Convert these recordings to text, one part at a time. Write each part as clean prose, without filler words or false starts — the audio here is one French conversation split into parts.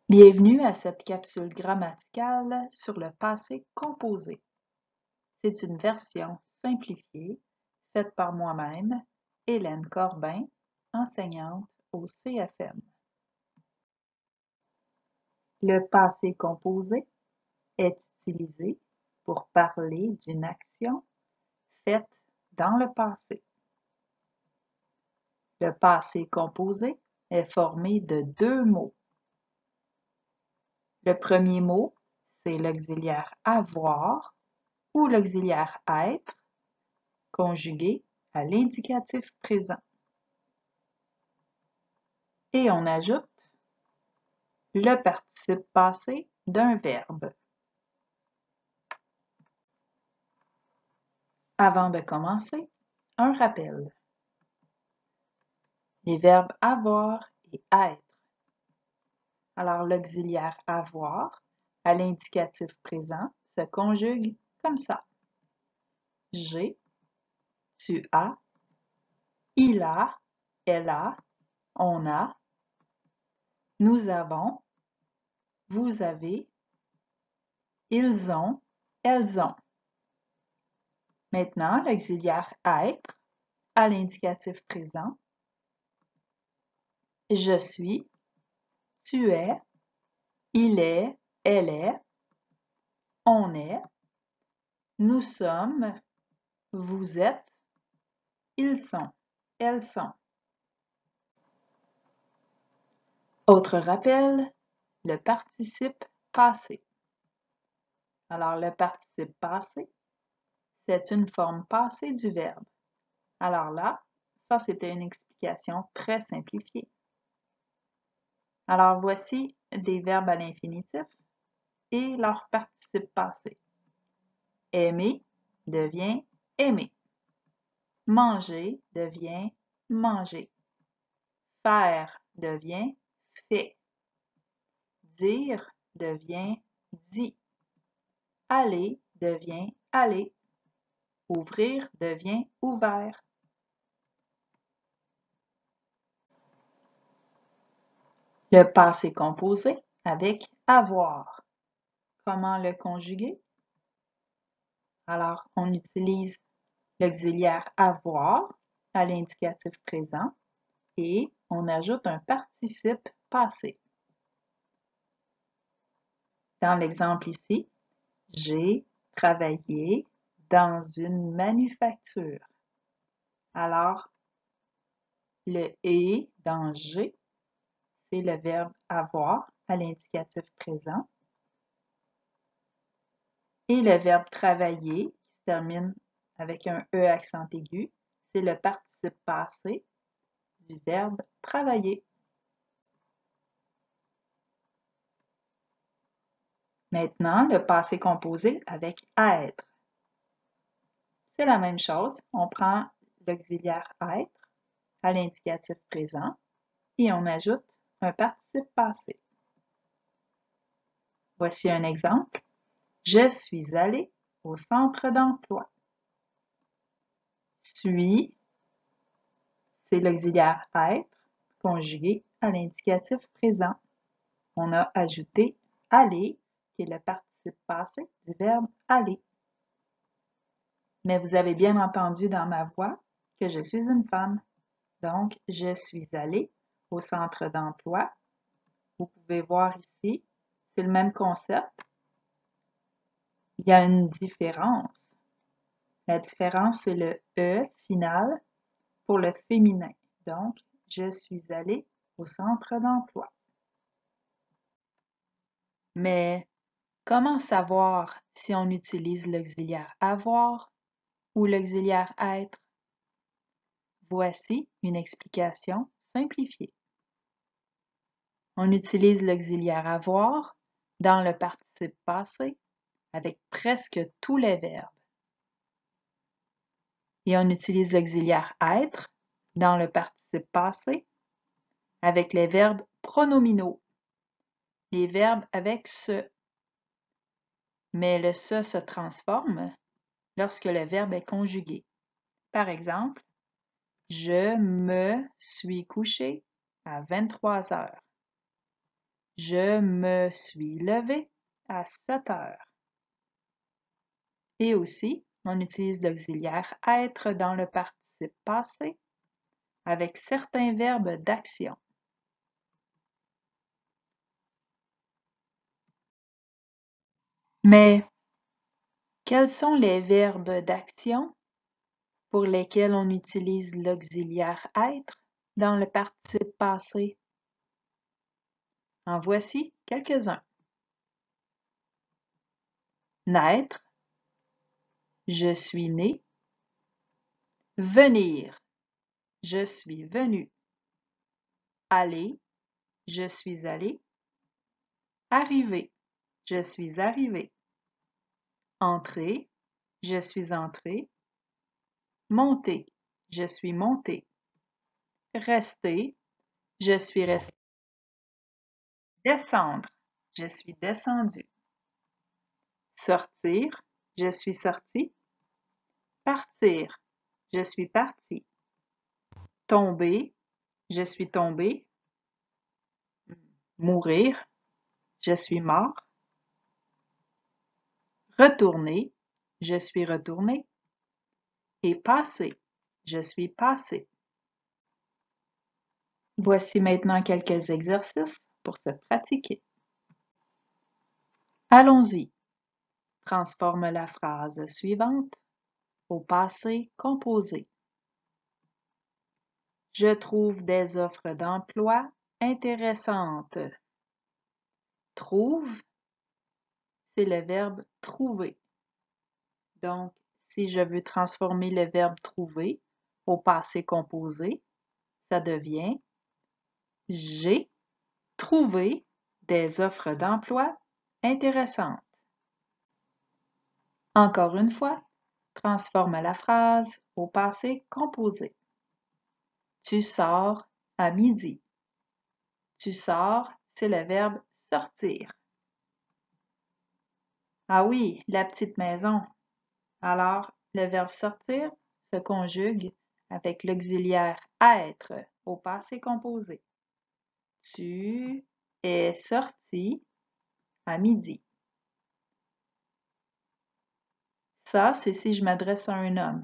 Bienvenue à cette capsule grammaticale sur le passé composé. C'est une version simplifiée faite par moi-même, Hélène Corbin, enseignante au CFM. Le passé composé est utilisé pour parler d'une action faite dans le passé. Le passé composé est formé de deux mots. Le premier mot, c'est l'auxiliaire avoir ou l'auxiliaire être, conjugué à l'indicatif présent. Et on ajoute le participe passé d'un verbe. Avant de commencer, un rappel. Les verbes avoir et être. Alors l'auxiliaire avoir à l'indicatif présent se conjugue comme ça. J'ai, tu as, il a, elle a, on a, nous avons, vous avez, ils ont, elles ont. Maintenant, l'auxiliaire être à l'indicatif présent. Je suis, tu es, il est, elle est, on est, nous sommes, vous êtes, ils sont, elles sont. Autre rappel, le participe passé. Alors, le participe passé, c'est une forme passée du verbe. Alors là, ça c'était une explication très simplifiée. Alors voici des verbes à l'infinitif et leur participe passé. Aimer devient aimer. Manger devient manger. Faire devient fait. Dire devient dit. Aller devient aller. Ouvrir devient ouvert. Le passé composé avec avoir. Comment le conjuguer? Alors, on utilise l'auxiliaire avoir à l'indicatif présent et on ajoute un participe passé. Dans l'exemple ici, j'ai travaillé dans une manufacture. Alors, le « et » dans « j'ai », c'est le verbe « avoir » à l'indicatif présent. Et le verbe « travailler » qui se termine avec un « e » accent aigu, c'est le participe passé du verbe « travailler ». Maintenant, le passé composé avec « être ». C'est la même chose, on prend l'auxiliaire « être » à l'indicatif présent et on ajoute un participe passé. Voici un exemple. Je suis allé au centre d'emploi. Suis, c'est l'auxiliaire être conjugué à l'indicatif présent. On a ajouté aller, qui est le participe passé du verbe aller. Mais vous avez bien entendu dans ma voix que je suis une femme. Donc, je suis allée au centre d'emploi. Vous pouvez voir ici, c'est le même concept. Il y a une différence. La différence, c'est le « e » final pour le féminin. Donc, je suis allée au centre d'emploi. Mais comment savoir si on utilise l'auxiliaire avoir ou l'auxiliaire être? Voici une explication simplifiée. On utilise l'auxiliaire avoir dans le participe passé avec presque tous les verbes. Et on utilise l'auxiliaire être dans le participe passé avec les verbes pronominaux, les verbes avec ce. Mais le se transforme lorsque le verbe est conjugué. Par exemple, je me suis couché à 23 heures. Je me suis levé à 7 heures. Et aussi, on utilise l'auxiliaire être dans le participe passé avec certains verbes d'action. Mais quels sont les verbes d'action pour lesquels on utilise l'auxiliaire être dans le participe passé? En voici quelques-uns. Naître, je suis né. Venir, je suis venu. Aller, je suis allé. Arriver, je suis arrivé. Entrer, je suis entré. Monter, je suis monté. Rester, je suis resté. Descendre, je suis descendu. Sortir, je suis sorti. Partir, je suis parti. Tomber, je suis tombé. Mourir, je suis mort. Retourner, je suis retourné. Et passer, je suis passé. Voici maintenant quelques exercices pour se pratiquer. Allons-y. Transforme la phrase suivante au passé composé. Je trouve des offres d'emploi intéressantes. Trouve, c'est le verbe trouver. Donc, si je veux transformer le verbe trouver au passé composé, ça devient j'ai trouvé des offres d'emploi intéressantes. Encore une fois, transforme la phrase au passé composé. Tu sors à midi. Tu sors, c'est le verbe sortir. Ah oui, la petite maison. Alors, le verbe sortir se conjugue avec l'auxiliaire être au passé composé. Tu es sorti à midi. Ça, c'est si je m'adresse à un homme.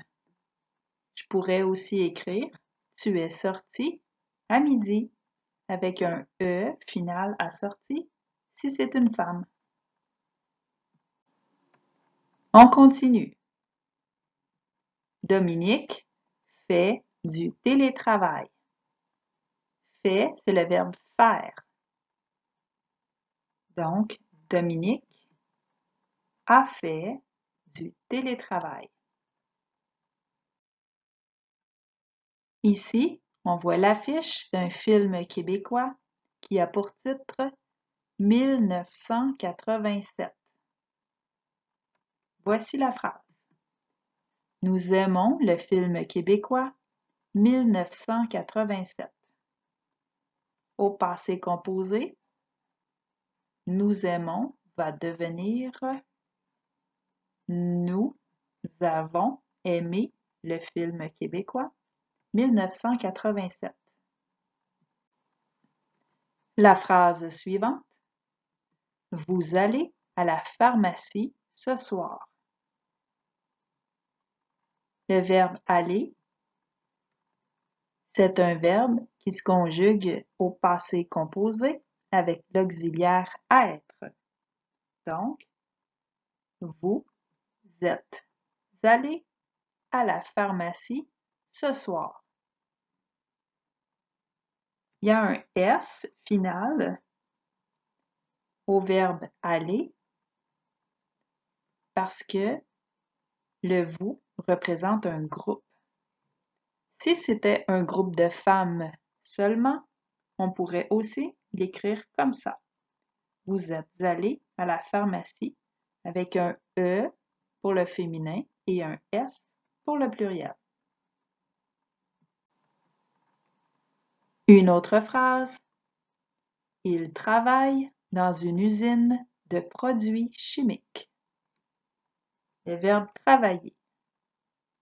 Je pourrais aussi écrire « Tu es sorti à midi » avec un « e » final à sortie si c'est une femme. On continue. Dominique fait du télétravail. Fait, c'est le verbe faire. Donc, Dominique a fait du télétravail. Ici, on voit l'affiche d'un film québécois qui a pour titre 1987. Voici la phrase. Nous aimons le film québécois 1987. Au passé composé, nous aimons va devenir nous avons aimé le film québécois 1987. La phrase suivante. Vous allez à la pharmacie ce soir. Le verbe aller, c'est un verbe qui se conjugue au passé composé avec l'auxiliaire être. Donc, vous êtes allé à la pharmacie ce soir. Il y a un S final au verbe aller parce que le vous représente un groupe. Si c'était un groupe de femmes seulement, on pourrait aussi l'écrire comme ça. Vous êtes allé à la pharmacie avec un E pour le féminin et un S pour le pluriel. Une autre phrase. Il travaille dans une usine de produits chimiques. Le verbe travailler.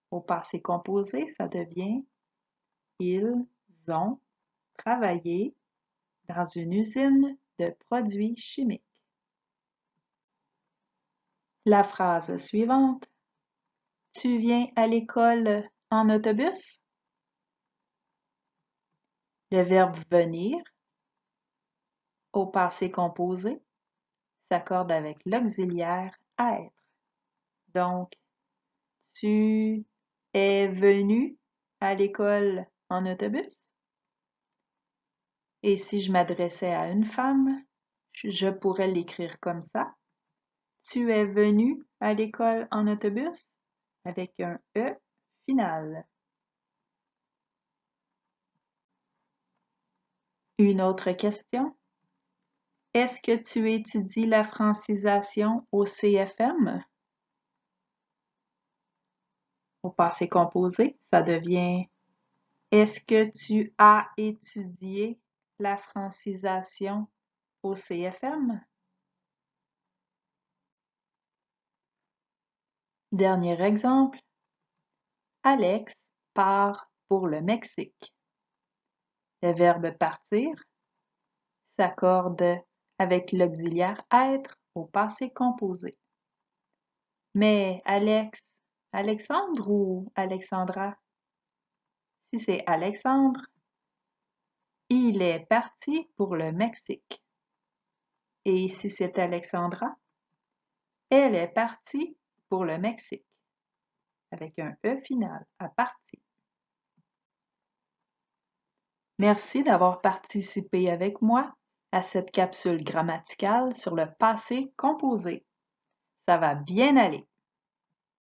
Au passé composé, ça devient ils ont travaillé dans une usine de produits chimiques. La phrase suivante. Tu viens à l'école en autobus? Le verbe venir au passé composé s'accorde avec l'auxiliaire être. Donc, tu es venu à l'école en autobus? Et si je m'adressais à une femme, je pourrais l'écrire comme ça. Tu es venu à l'école en autobus? Avec un E final. Une autre question. Est-ce que tu étudies la francisation au CFM? Au passé composé, ça devient est-ce que tu as étudié la francisation au CFM? Dernier exemple. Alex part pour le Mexique. Le verbe partir s'accorde avec l'auxiliaire être au passé composé. Mais Alex, Alexandre ou Alexandra? Si c'est Alexandre, il est parti pour le Mexique. Et si c'est Alexandra, elle est partie pour le Mexique. Avec un E final à partie. Merci d'avoir participé avec moi à cette capsule grammaticale sur le passé composé. Ça va bien aller.